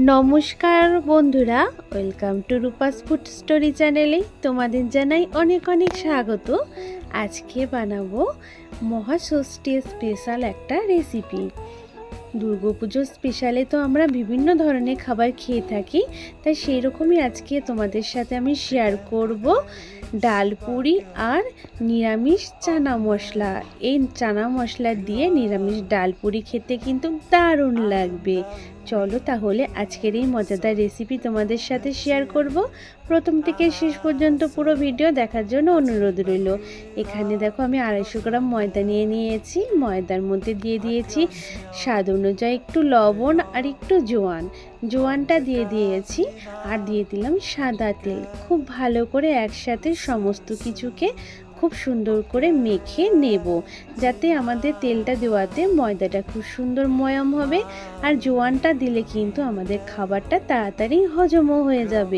নমস্কার বন্ধুরা, welcome to Rupa's food story চ্যানেলে তোমাদের জানাই অনেক অনেক স্বাগত। আজকে বানাবো মহাষষ্ঠী স্পেশাল একটা রেসিপি। দুর্গাপুজোর স্পেশালে তো আমরা বিভিন্ন ধরনের খাবার খেয়ে থাকি, তাই সেই রকমই আজকে তোমাদের সাথে আমি শেয়ার করব ডালপুরি আর নিরামিষ চানা মশলা। এই চানা মশলা দিয়ে নিরামিষ ডালপুরি খেতে কিন্তু দারুণ লাগবে। চলো তাহলে আজকের এই মজাদার রেসিপি তোমাদের সাথে শেয়ার করব। প্রথম থেকে শেষ পর্যন্ত পুরো ভিডিও দেখার জন্য অনুরোধ রইল। এখানে দেখো আমি 250 গ্রাম ময়দা নিয়ে নিয়েছি। ময়দার মধ্যে দিয়ে দিয়েছি স্বাদ অনুযায়ী একটু লবণ আর একটু জোয়ানটা দিয়ে দিয়েছি, আর দিয়ে দিলাম সাদা তেল। খুব ভালো করে একসাথে সমস্ত কিছুকে খুব সুন্দর করে মেখে নেব, যাতে আমাদের তেলটা দেওয়াতে ময়দাটা খুব সুন্দর ময়াম হবে, আর জোয়ানটা দিলে কিন্তু আমাদের খাবারটা তাড়াতাড়ি হজমও হয়ে যাবে।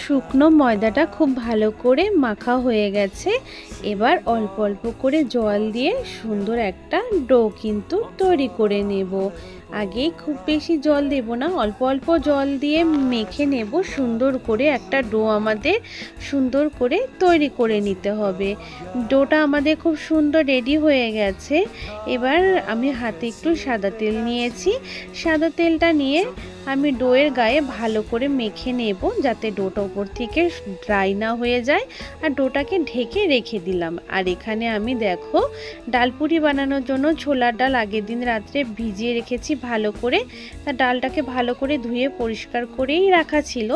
শুকনো ময়দাটা খুব ভালো করে মাখা হয়ে গেছে। এবার অল্প অল্প করে জল দিয়ে সুন্দর একটা ডো কিন্তু তৈরি করে নেব। আগে খুব বেশি জল দেব না, অল্প অল্প জল দিয়ে মেখে নেব। সুন্দর করে একটা ডো আমাদের সুন্দর করে তৈরি করে নিতে হবে। ডোটা আমাদের খুব সুন্দর রেডি হয়ে গেছে। এবার আমি হাতে একটু সাদা তেল নিয়েছি। সাদা তেলটা নিয়ে আমি ডোয়ের গায়ে ভালো করে মেখে নেব, যাতে ডোটা উপর থেকে ড্রাই না হয়ে যায়। আর ডোটাকে ঢেকে রেখে দিলাম। আর এখানে আমি দেখো ডালপুরি বানানোর জন্য ছোলার ডাল আগের দিন রাত্রে ভিজিয়ে রেখেছি ভালো করে। তার ডালটাকে ভালো করে ধুয়ে পরিষ্কার করেই রাখা ছিল।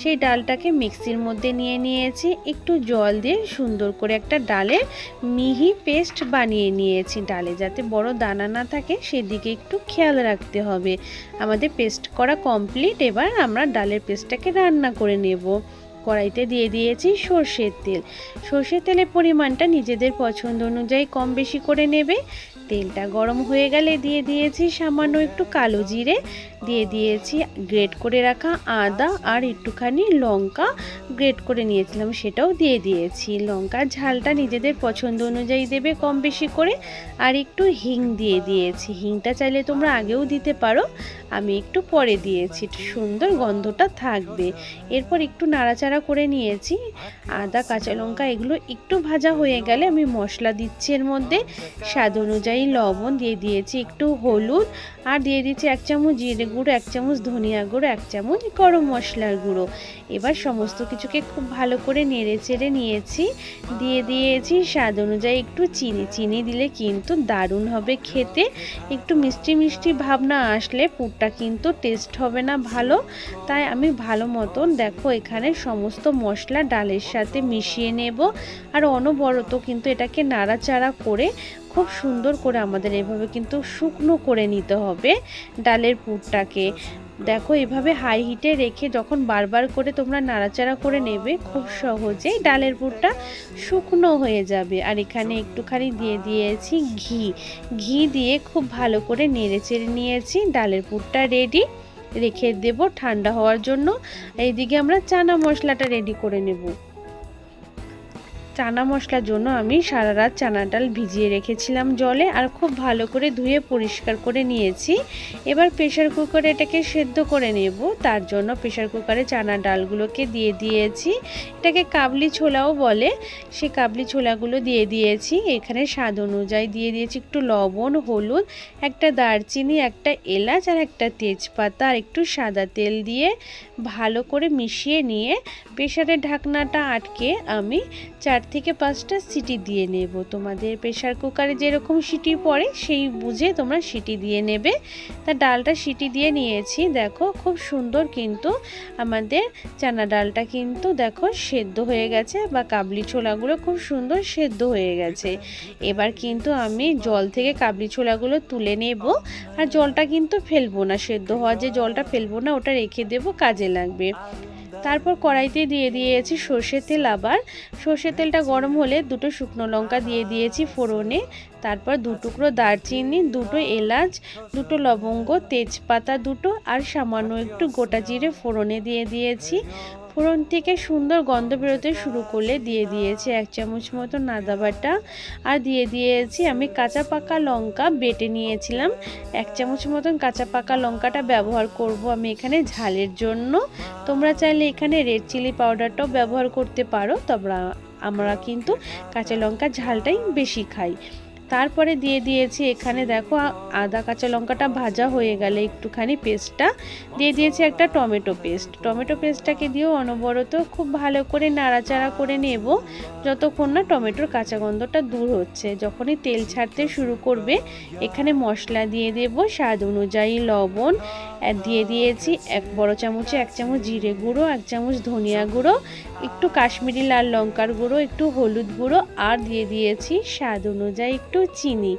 সেই ডালটাকে মিক্সির মধ্যে নিয়ে নিয়েছি। একটু জল দিয়ে সুন্দর করে একটা ডালের মিহি পেস্ট বানিয়ে নিয়েছি। ডালে যাতে বড় দানা না থাকে সেদিকে একটু খেয়াল রাখতে হবে। আমাদের পেস্ট করা কমপ্লিট। এবার আমরা ডালের পেস্টটাকে রান্না করে নেব। কড়াইতে দিয়ে দিয়েছি সর্ষের তেল। সর্ষের তেলের পরিমাণটা নিজেদের পছন্দ অনুযায়ী কম বেশি করে নেবে। তেলটা গরম হয়ে গেলে দিয়ে দিয়েছি সামান্য একটু কালো জিরে, দিয়ে দিয়েছি গ্রেট করে রাখা আদা, আর একটুখানি লঙ্কা গ্রেট করে নিয়েছিলাম সেটাও দিয়ে দিয়েছি। লঙ্কার ঝালটা নিজেদের পছন্দ অনুযায়ী দেবে কম বেশি করে। আর একটু হিং দিয়ে দিয়েছি। হিংটা চাইলে তোমরা আগেও দিতে পারো, আমি একটু পরে দিয়েছি, সুন্দর গন্ধটা থাকবে। এরপর একটু নাড়াচাড়া করে নিয়েছি। আদা কাঁচা লঙ্কা এগুলো একটু ভাজা হয়ে গেলে আমি মশলা দিচ্ছি এর মধ্যে। স্বাদ অনুযায়ী লবণ দিয়ে দিয়েছি, একটু হলুদ, আর দিয়ে দিচ্ছি 1 চামচ জিরে গুঁড়ো, 1 চামচ ধনিয়া গুঁড়ো, 1 চামচ গরম মশলার গুঁড়ো। এবার সমস্ত কিছুকে খুব ভালো করে নেড়ে চেড়ে নিয়েছি। দিয়ে দিয়েছি স্বাদ অনুযায়ী একটু চিনি দিলে কিন্তু দারুণ হবে খেতে। একটু মিষ্টি মিষ্টি ভাব না আসলে পুরটা কিন্তু টেস্ট হবে না ভালো। তাই আমি ভালো মতন দেখো এখানে সমস্ত মশলা ডালের সাথে মিশিয়ে নেব। আর অনবরত কিন্তু এটাকে নাড়াচাড়া করে খুব সুন্দর করে আমাদের এভাবে কিন্তু শুকনো করে নিতে হবে ডালের পুরটাকে। দেখো এভাবে হাই হিটে রেখে যখন বারবার করে তোমরা নাড়াচাড়া করে নেবে, খুব সহজেই ডালের পুরটা শুকনো হয়ে যাবে। আর এখানে একটুখানি দিয়ে দিয়েছি ঘি দিয়ে খুব ভালো করে নেড়ে চেড়ে নিয়েছি। ডালের পুরটা রেডি, রেখে দেব ঠান্ডা হওয়ার জন্য। এইদিকে আমরা চানা মশলাটা রেডি করে নেব। চানা মশলার জন্য আমি সারা রাত চানা ডাল ভিজিয়ে রেখেছিলাম জলে, আর খুব ভালো করে ধুয়ে পরিষ্কার করে নিয়েছি। এবার প্রেসার কুকারে এটাকে সেদ্ধ করে নেব। তার জন্য প্রেসার কুকারে চানা ডালগুলোকে দিয়ে দিয়েছি। এটাকে কাবলি ছোলাও বলে। সেই কাবলি ছোলাগুলো দিয়ে দিয়েছি। এখানে স্বাদ অনুযায়ী দিয়ে দিয়েছি একটু লবণ, হলুদ, একটা দারচিনি, একটা এলাচ, আর একটা তেজপাতা, আর একটু সাদা তেল দিয়ে ভালো করে মিশিয়ে নিয়ে প্রেসারের ঢাকনাটা আটকে আমি 4 থেকে 5টা সিটি দিয়ে নেব। তোমাদের প্রেসার কুকারে যেরকম সিটি পড়ে সেই বুঝে তোমরা সিটি দিয়ে নেবে। তা ডালটা সিটি দিয়ে নিয়েছি। দেখো খুব সুন্দর কিন্তু আমাদের চানা ডালটা কিন্তু দেখো সেদ্ধ হয়ে গেছে, বা কাবলি ছোলাগুলো খুব সুন্দর সেদ্ধ হয়ে গেছে। এবার কিন্তু আমি জল থেকে কাবলি ছোলাগুলো তুলে নেব। আর জলটা কিন্তু ফেলবো না, সেদ্ধ হওয়ার যে জলটা ফেলবো না, ওটা রেখে দেবো, কাজে লাগবে। তারপর কড়াইতে দিয়ে দিয়েছি সর্ষের তেল। আবার সর্ষের তেলটা গরম হলে 2টো শুকনো লঙ্কা দিয়ে দিয়েছি ফোড়নে। তারপর 2 টুকরো দারচিনি, 2টো এলাচ, 2টো লবঙ্গ, তেজপাতা 2টো, আর সামান্য একটু গোটা জিরে ফোড়নে দিয়ে দিয়েছি। ফোড়ন থেকে সুন্দর গন্ধ বেরোতে শুরু করলে দিয়ে দিয়েছি 1 চামচ মতো আদা বাটা, আর দিয়ে দিয়েছি আমি কাঁচা পাকা লঙ্কা বেটে নিয়েছিলাম। 1 চামচ মতন কাঁচা পাকা লঙ্কাটা ব্যবহার করব আমি এখানে ঝালের জন্য। তোমরা চাইলে এখানে রেড চিলি পাউডারটাও ব্যবহার করতে পারো, তবে আমরা কিন্তু কাঁচা লঙ্কার ঝালটাই বেশি খাই। তারপরে দিয়ে দিয়েছি এখানে দেখো আদা কাঁচা লঙ্কাটা ভাজা হয়ে গেলে একটুখানি পেস্টটা দিয়ে দিয়েছি একটা টমেটো পেস্টটাকে দিয়েও অনবরত খুব ভালো করে নাড়াচাড়া করে নেব যতক্ষণ না টমেটোর কাঁচা গন্ধটা দূর হচ্ছে। যখনই তেল ছাড়তে শুরু করবে এখানে মশলা দিয়ে দেব স্বাদ অনুযায়ী লবণ, দিয়ে দিয়েছি 1 বড় চামচে 1 চামচ জিরে গুঁড়ো, 1 চামচ ধনিয়া গুঁড়ো, একটু কাশ্মীরি লাল লঙ্কার গুঁড়ো, একটু হলুদ গুঁড়ো, আর দিয়ে দিয়েছি স্বাদ অনুযায়ী একটু চিনি।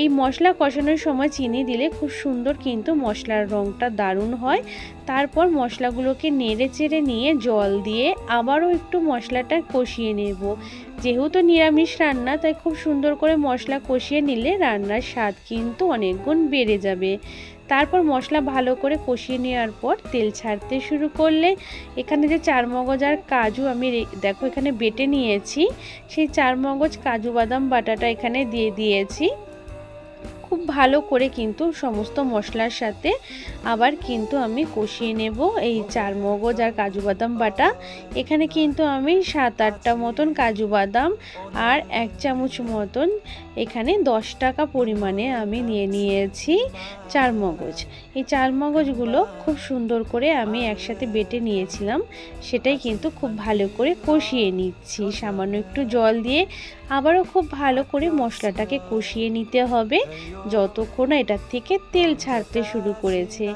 এই মশলা কষানোর সময় চিনি দিলে খুব সুন্দর কিন্তু মশলার রঙটা দারুণ হয়। তারপর মশলাগুলোকে নেড়ে চেড়ে নিয়ে জল দিয়ে আবারও একটু মশলাটা কষিয়ে নেব। যেহেতু নিরামিষ রান্না তাই খুব সুন্দর করে মশলা কষিয়ে নিলে রান্নার স্বাদ কিন্তু অনেক গুণ বেড়ে যাবে। তারপর মশলা ভালো করে কষিয়ে নেওয়ার পর তেল ছাড়তে শুরু করলে এখানে যে চারমগজ আর কাজু আমি দেখো এখানে বেটে নিয়েছি, সেই চারমগজ কাজু বাদাম বাটাটা এখানে দিয়ে দিয়েছি। খুব ভালো করে কিন্তু সমস্ত মশলার সাথে আবার কিন্তু আমি কষিয়ে নেব এই চারমগজ আর কাজু বাদাম বাটা। এখানে কিন্তু আমি 7-8টা মতন কাজু বাদাম আর 1 চামচ মতন এখানে 10 টাকা পরিমাণে আমি নিয়ে নিয়েছি চারমগজ। এই চারমগজগুলো খুব সুন্দর করে আমি একসাথে বেটে নিয়েছিলাম, সেটাই কিন্তু খুব ভালো করে কষিয়ে নিচ্ছি। সামান্য একটু জল দিয়ে আবারও খুব ভালো করে মশলাটাকে কষিয়ে নিতে হবে যতক্ষণ এটার থেকে তেল ছাড়তে শুরু করেছে।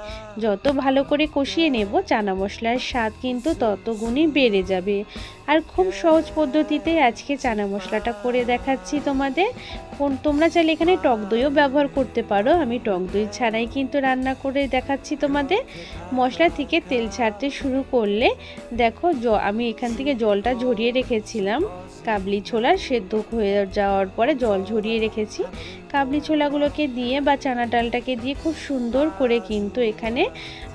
যত ভালো করে কষিয়ে নেব চানা মশলার স্বাদ কিন্তু তত গুণই বেড়ে যাবে। আর খুব সহজ পদ্ধতিতে আজকে চানা মশলাটা করে দেখাচ্ছি তোমাদের। তোমরা চাইলে এখানে টক দইও ব্যবহার করতে পারো, আমি টক দই ছাড়াই কিন্তু রান্না করে দেখাচ্ছি তোমাদের। মশলা থেকে তেল ছাড়তে শুরু করলে দেখো আমি এখান থেকে জলটা ঝরিয়ে রেখেছিলাম, কাবলি ছোলা সেদ্ধ হয়ে যাওয়ার পরে জল ঝরিয়ে রেখেছি। কাবলি ছোলাগুলোকে দিয়ে বা চানা ডালটাকে দিয়ে খুব সুন্দর করে কিন্তু এখানে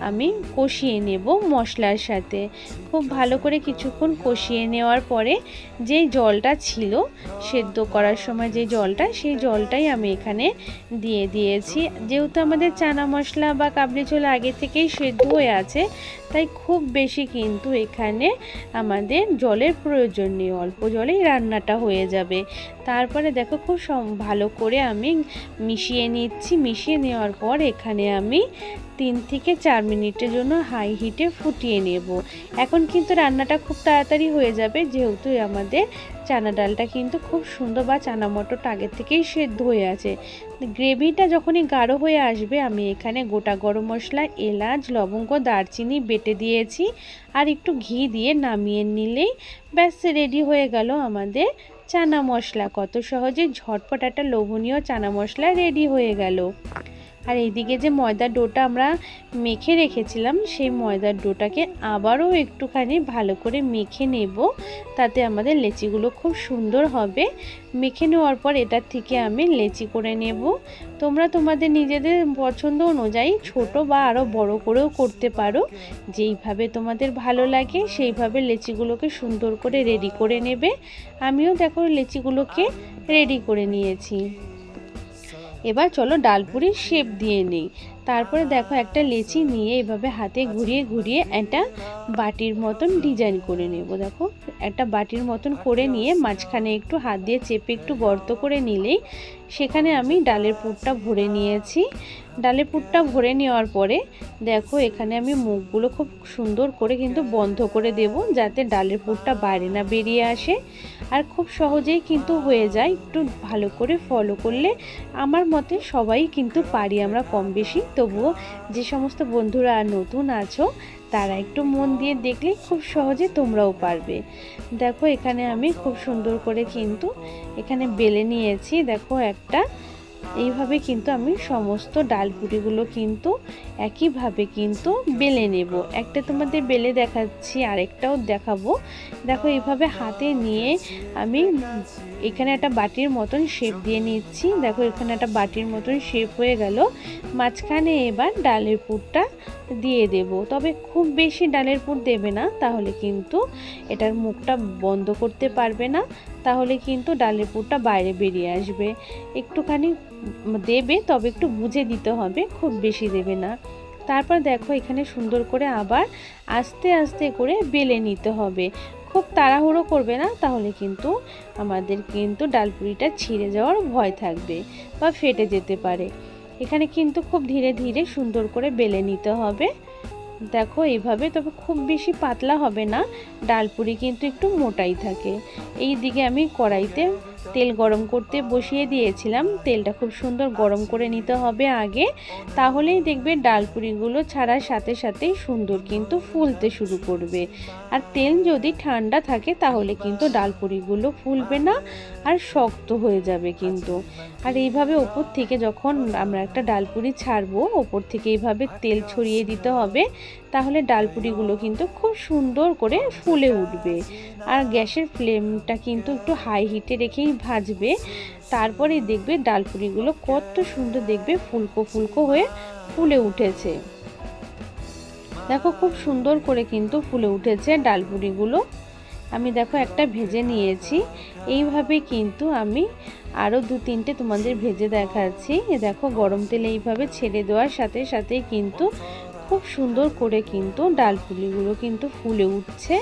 আমি কষিয়ে নেব মশলার সাথে। খুব ভালো করে কিছুক্ষণ কষিয়ে নেওয়ার পরে যেই জলটা ছিল সেদ্ধ করার সময় যে জলটা, সেই জলটাই আমি এখানে দিয়ে দিয়েছি। যেহেতু আমাদের চানা মশলা বা কাবলি ছোলা আগে থেকেই সেদ্ধ হয়ে আছে তাই খুব বেশি কিন্তু এখানে আমাদের জলের প্রয়োজন নেই, অল্প জলেই রান্নাটা হয়ে যাবে। তারপরে দেখো খুব ভালো করে আমি মিশিয়ে নিচ্ছি। মিশিয়ে নেওয়ার পর এখানে আমি 3 থেকে 4 মিনিটের জন্য হাই হিটে ফুটিয়ে নেব। এখন কিন্তু রান্নাটা খুব তাড়াতাড়ি হয়ে যাবে যেহেতু আমাদের চানা ডালটা কিন্তু খুব সুন্দর বা চানা মটরটা আগের থেকেই সেদ্ধ হয়ে আছে। গ্রেভিটা যখনই গাঢ় হয়ে আসবে আমি এখানে গোটা গরম মশলা, এলাচ, লবঙ্গ, দারচিনি বেটে দিয়েছি আর একটু ঘি দিয়ে নামিয়ে নিলেই ব্যাস রেডি হয়ে গেল আমাদের চানা মশলা। কত সহজে ঝটপট একটা লোভনীয় চানা মশলা রেডি হয়ে গেল। আর এইদিকে যে ময়দার ডোটা আমরা মেখে রেখেছিলাম সেই ময়দার ডোটাকে আবারও একটুখানি ভালো করে মেখে নেব, তাতে আমাদের লেচিগুলো খুব সুন্দর হবে। মেখে নেওয়ার পর এটার থেকে আমি লেচি করে নেব। তোমরা তোমাদের নিজেদের পছন্দ অনুযায়ী ছোট বা আরও বড় করেও করতে পারো, যেইভাবে তোমাদের ভালো লাগে সেইভাবে লেচিগুলোকে সুন্দর করে রেডি করে নেবে। আমিও দেখো লেচিগুলোকে রেডি করে নিয়েছি। এবার চলো ডালপুরির শেপ দিয়ে নিই। তারপরে দেখো একটা লেচি নিয়ে এভাবে হাতে ঘুরিয়ে ঘুরিয়ে একটা বাটির মতন ডিজাইন করে নেব। দেখো একটা বাটির মতন করে নিয়ে মাঝখানে একটু হাত দিয়ে চেপে একটু গর্ত করে নিলেই সেখানে আমি ডালের পুরটা ভরে নিয়েছি। ডালের পুরটা ভরে নেওয়ার পরে দেখো এখানে আমি মুখগুলো খুব সুন্দর করে কিন্তু বন্ধ করে দেব যাতে ডালের পুরটা বাইরে না বেরিয়ে আসে। আর খুব সহজেই কিন্তু হয়ে যায়, একটু ভালো করে ফলো করলে আমার মতে সবাই কিন্তু পারি আমরা কম বেশি। তবুও যে সমস্ত বন্ধুরা নতুন আছো তারা একটু মন দিয়ে দেখলে খুব সহজে তোমরাও পারবে। দেখো এখানে আমি খুব সুন্দর করে কিন্তু এখানে বেলে নিয়েছি। দেখো একটা এইভাবে কিন্তু আমি সমস্ত ডালপুরিগুলো কিন্তু একইভাবে কিন্তু বেলে নেব। একটা তোমাদের বেলে দেখাচ্ছি, আরেকটাও দেখাবো। দেখো এইভাবে হাতে নিয়ে আমি এখানে একটা বাটির মতন শেপ দিয়ে নিচ্ছি। দেখো এখানে একটা বাটির মতন শেপ হয়ে গেল। মাঝখানে এবার ডালের পুরটা দিয়ে দেব, তবে খুব বেশি ডালের পুর দেবে না, তাহলে কিন্তু এটার মুখটা বন্ধ করতে পারবে না, তাহলে কিন্তু ডালের পুরটা বাইরে বেরিয়ে আসবে। একটুখানি দেবে, তবে একটু বুঝে দিতে হবে, খুব বেশি দেবে না। তারপর দেখো এখানে সুন্দর করে আবার আস্তে আস্তে করে বেলে নিতে হবে, খুব তাড়াহুড়ো করবে না, তাহলে কিন্তু আমাদের কিন্তু ডালপুরিটা ছিঁড়ে যাওয়ার ভয় থাকবে বা ফেটে যেতে পারে। এখানে কিন্তু খুব ধীরে ধীরে সুন্দর করে বেলে নিতে হবে। দেখো এইভাবে, তবে খুব বেশি পাতলা হবে না, ডালপুরি কিন্তু একটু মোটাই থাকে। এই দিকে আমি কড়াইতে তেল গরম করতে বসিয়ে দিয়েছিলাম। তেলটা খুব সুন্দর গরম করে নিতে হবে আগে, তাহলেই দেখবে ডালপুরিগুলো ছাড়ার সাথে সাথেই সুন্দর কিন্তু ফুলতে শুরু করবে। আর তেল যদি ঠান্ডা থাকে তাহলে কিন্তু ডালপুরিগুলো ফুলবে না আর শক্ত হয়ে যাবে কিন্তু। আর এইভাবে ওপর থেকে যখন আমরা একটা ডালপুরি ছাড়বো, ওপর থেকে এইভাবে তেল ছড়িয়ে দিতে হবে, তাহলে ডালপুরিগুলো কিন্তু খুব সুন্দর করে ফুলে উঠবে। আর গ্যাসের ফ্লেমটা কিন্তু একটু হাই হিটে রেখেই ভাজবে, তারপরে দেখবে ডালপুরিগুলো কত সুন্দর দেখবে ফুলকো ফুলকো হয়ে ফুলে উঠেছে। দেখো খুব সুন্দর করে কিন্তু ফুলে উঠেছে ডালপুরিগুলো। আমি দেখো একটা ভেজে নিয়েছি। এইভাবে কিন্তু আমি আরও 2-3টে তোমাদের ভেজে দেখাচ্ছি। দেখো গরম তেলে এইভাবে ছেড়ে দেওয়ার সাথে সাথেই কিন্তু খুব সুন্দর করে কিন্তু ডালপুরিগুলো কিন্তু ফুলে উঠছে।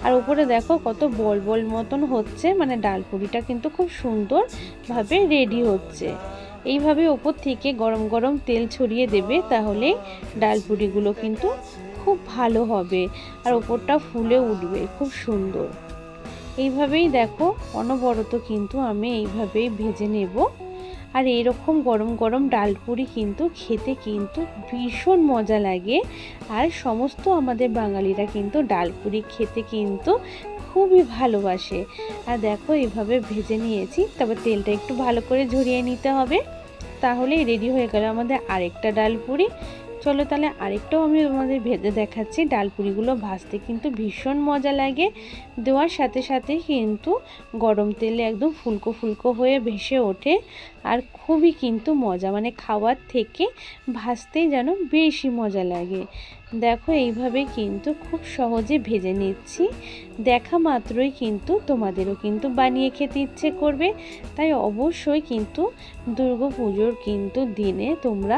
আর উপরে দেখো কত বল বল মতন হচ্ছে, মানে ডালপুরিটা কিন্তু খুব সুন্দরভাবে রেডি হচ্ছে। এইভাবে ওপর থেকে গরম গরম তেল ছড়িয়ে দেবে, তাহলে ডালপুরিগুলো কিন্তু খুব ভালো হবে আর ওপরটা ফুলে উঠবে খুব সুন্দর। এইভাবেই দেখো অনবরত কিন্তু আমি এইভাবেই ভেজে নেব। আর এইরকম গরম গরম ডালপুরি কিন্তু খেতে কিন্তু ভীষণ মজা লাগে। আর সমস্ত আমাদের বাঙালিরা কিন্তু ডালপুরি খেতে কিন্তু খুবই ভালোবাসে। আর দেখো এইভাবে ভেজে নিয়েছি, তবে তেলটা একটু ভালো করে ঝরিয়ে নিতে হবে, তাহলেই রেডি হয়ে গেল আমাদের আরেকটা ডালপুরি। চলো তাহলে আরেকটাও আমি তোমাদের ভেজে দেখাচ্ছি। ডালপুরিগুলো ভাজতে কিন্তু ভীষণ মজা লাগে, দেওয়ার সাথে সাথে কিন্তু গরম তেলে একদম ফুলকো ফুলকো হয়ে ভেসে ওঠে। আর খুবই কিন্তু মজা, মানে খাওয়ার থেকে ভাজতেই যেন বেশি মজা লাগে। দেখো এইভাবে কিন্তু খুব সহজে ভেজে নিচ্ছি, দেখা মাত্রই কিন্তু তোমাদেরও কিন্তু বানিয়ে খেতে ইচ্ছে করবে। তাই অবশ্যই কিন্তু দুর্গাপুজোর কিন্তু দিনে তোমরা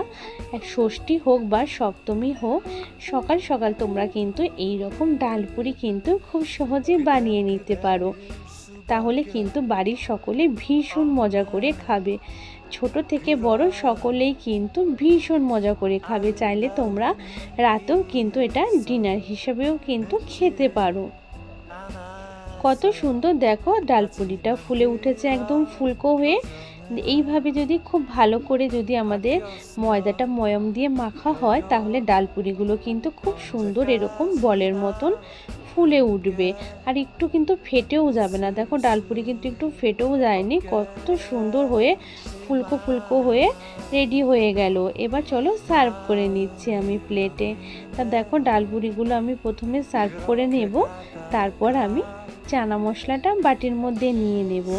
ষষ্ঠী হোক বা সপ্তমী হোক, সকাল সকাল তোমরা কিন্তু এই রকম ডালপুরি কিন্তু খুব সহজে বানিয়ে নিতে পারো, তাহলে কিন্তু বাড়ির সকলে ভীষণ মজা করে খাবে। ছোট থেকে বড় সকলেই কিন্তু ভীষণ মজা করে খাবে। চাইলে তোমরা রাতেও কিন্তু এটা ডিনার হিসেবেও কিন্তু খেতে পারো। কত সুন্দর দেখো ডালপুরিটা ফুলে উঠেছে একদম ফুলকো হয়ে। এইভাবে যদি খুব ভালো করে যদি আমাদের ময়দাটা ময়াম দিয়ে মাখা হয়, তাহলে ডালপুরিগুলো কিন্তু খুব সুন্দর এরকম বলের মতন ফুলে উঠবে আর একটু কিন্তু ফেটেও যাবে না। দেখো ডালপুরি কিন্তু একটু ফেটেও যায়নি, কত সুন্দর হয়ে ফুলকো ফুলকো হয়ে রেডি হয়ে গেল। এবার চলো সার্ভ করে নিচ্ছি আমি প্লেটে। তা দেখো ডালপুরিগুলো আমি প্রথমে সার্ভ করে নেব, তারপর আমি চানা মশলাটা বাটির মধ্যে নিয়ে নেব।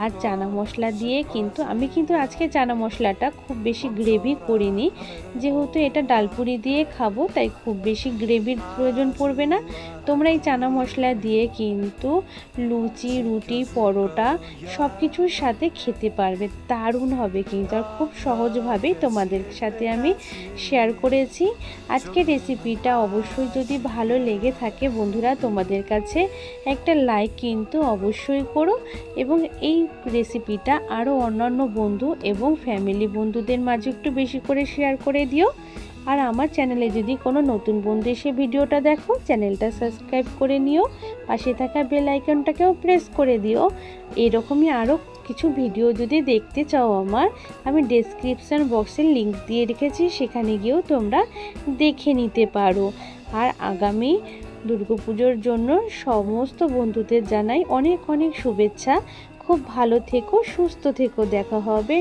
আর চানা মশলা দিয়ে কিন্তু আমি কিন্তু আজকে চানা মশলাটা খুব বেশি গ্রেভি করিনি, যেহেতু এটা ডালপুরি দিয়ে খাবো তাই খুব বেশি গ্রেভির প্রয়োজন পড়বে না। তোমরা এই চানা মশলা দিয়ে কিন্তু লুচি, রুটি, পরোটা সব কিছুর সাথে খেতে পারবে, দারুণ হবে কিন্তু। আর খুব সহজভাবেই তোমাদের সাথে আমি শেয়ার করেছি আজকের রেসিপিটা। অবশ্যই যদি ভালো লেগে থাকে বন্ধুরা, তোমাদের কাছে একটা লাইক কিন্তু অবশ্যই করো, এবং এই রেসিপিটা আরও অন্যান্য বন্ধু এবং ফ্যামিলি বন্ধুদের মাঝে একটু বেশি করে শেয়ার করে দিও। আর আমার চ্যানেলে যদি কোনো নতুন বন্ধু এসে ভিডিওটা দেখো, চ্যানেলটা সাবস্ক্রাইব করে নিও, পাশে থাকা বেল আইকনটাকেও প্রেস করে দিও। এরকমই আরও কিছু ভিডিও যদি দেখতে চাও আমার, আমি ডেসক্রিপশান বক্সের লিংক দিয়ে রেখেছি, সেখানে গিয়েও তোমরা দেখে নিতে পারো। আর আগামী দুর্গাপুজোর জন্য সমস্ত বন্ধুদের জানাই অনেক অনেক শুভেচ্ছা। খুব ভালো থেকো, সুস্থ থেকো, দেখা হবে।